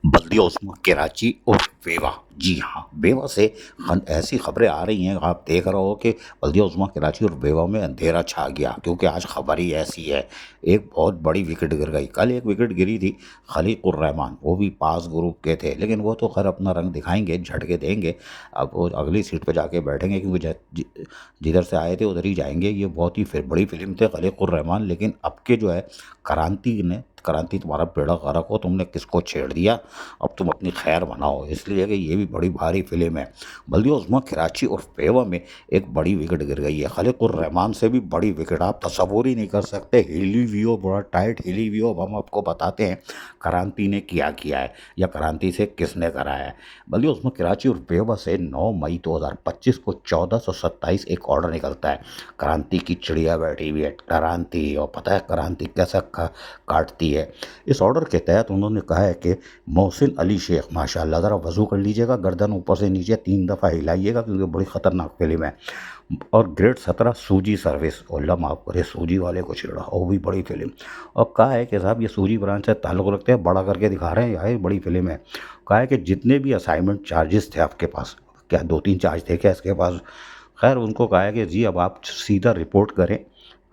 बल्दिया उस्मा कराची और बेवा। जी हाँ, बेवा से ऐसी खबरें आ रही हैं, आप देख रहे हो कि बल्दिया उस्मा कराची और बेवा में अंधेरा छा गया, क्योंकि आज खबर ही ऐसी है। एक बहुत बड़ी विकेट गिर गई। कल एक विकेट गिरी थी खलीकुर रहमान, वो भी पास ग्रुप के थे, लेकिन वो तो खैर अपना रंग दिखाएंगे, झटके देंगे। अब वो अगली सीट पे जाके बैठेंगे, क्योंकि जिधर से आए थे उधर ही जाएंगे। ये बहुत ही बड़ी फिल्म थे खलीकुर रहमान, लेकिन अब के जो है क्रांति तुम्हारा बेड़ा गर्क हो, तुमने किसको छेड़ दिया, अब तुम अपनी खैर बनाओ। इसलिए कि ये भी बड़ी भारी फिल्म है। बल्दिया उस्मा कराची और पेवा में एक बड़ी विकेट गिर गई है, खलीकुर रहमान से भी बड़ी विकेट, आप तस्वुर ही नहीं कर सकते। हिली व्यू, बड़ा टाइट हिली व्यू। अब हम आपको बताते हैं क्रांति ने क्या किया है या क्रांति से किसने कराया है। बल्दिया उस्मा कराची और पेवा से 9 मई 2025 को 1427 एक ऑर्डर निकलता है। क्रांति की चिड़िया बैठी हुई है क्रांति, और पता है क्रांति कैसा काटती है। इस ऑर्डर के तहत उन्होंने कहा है कि मोहसिन अली शेख, माशाल्लाह, ज़रा वजू कर लीजिएगा, गर्दन ऊपर से नीचे 3 दफ़ा हिलाइएगा, क्योंकि बड़ी ख़तरनाक फिल्म है। और ग्रेड 17 सूजी सर्विस, अल्लाह माफ़ करे, सूजी वाले को छेड़ा, वो भी बड़ी फिल्म। और कहा है कि साहब ये सूजी ब्रांच से ताल्लुक़ रखते हैं, बड़ा करके दिखा रहे हैं, यार बड़ी फिल्म है। कहा है कि जितने भी असाइनमेंट चार्जेस थे आपके पास, क्या 2-3 चार्ज थे क्या इसके पास, खैर उनको कहा है कि जी अब आप सीधा रिपोर्ट करें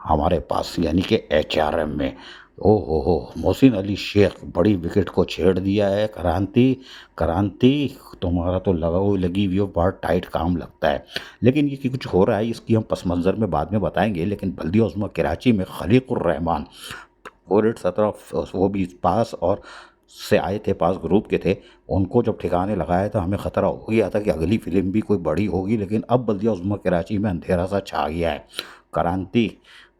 हमारे पास, यानी कि HRM में। ओ हो, मोहसिन अली शेख बड़ी विकेट को छेड़ दिया है। क्रांति तुम्हारा तो लगी हुई हो, बहुत टाइट काम लगता है। लेकिन ये कि कुछ हो रहा है, इसकी हम पस मंज़र में बाद में बताएंगे। लेकिन बल्दिया उस्मा कराची में खलीकुर रहमान 4-17 वो भी पास और से आए थे, पास ग्रुप के थे। उनको जब ठिकाने लगाया था, हमें ख़तरा हो गया था कि अगली फिल्म भी कोई बड़ी होगी। लेकिन अब बल्दिया उस्मा कराची में अंधेरा सा छा गया है। क्रांति,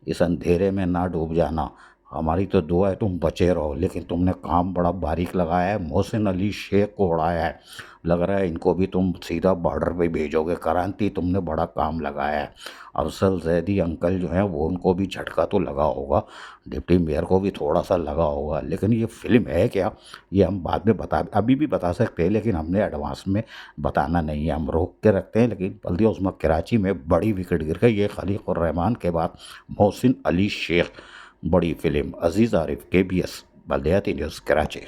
इस अंधेरे में ना डूब जाना, हमारी तो दुआ है तुम बचे रहो। लेकिन तुमने काम बड़ा बारीक लगाया है, मोहसिन अली शेख को उड़ाया है। लग रहा है इनको भी तुम सीधा बॉर्डर पे भेजोगे। क्रांति, तुमने बड़ा काम लगाया है। अफजल जैदी अंकल जो हैं, वो उनको भी झटका तो लगा होगा, डिप्टी मेयर को भी थोड़ा सा लगा होगा। लेकिन ये फिल्म है क्या, ये हम बाद में अभी भी बता सकते हैं, लेकिन हमने एडवांस में बताना नहीं है, हम रोक के रखते हैं। लेकिन बल्दिया उस्मा कराची में बड़ी विकेट गिर गई। ये खलीकुर रहमान के बाद मोहसिन अली शेख, बड़ी फिल्म। अजीज़ आरिफ, KBS, बल्दियाती न्यूज़, कराची।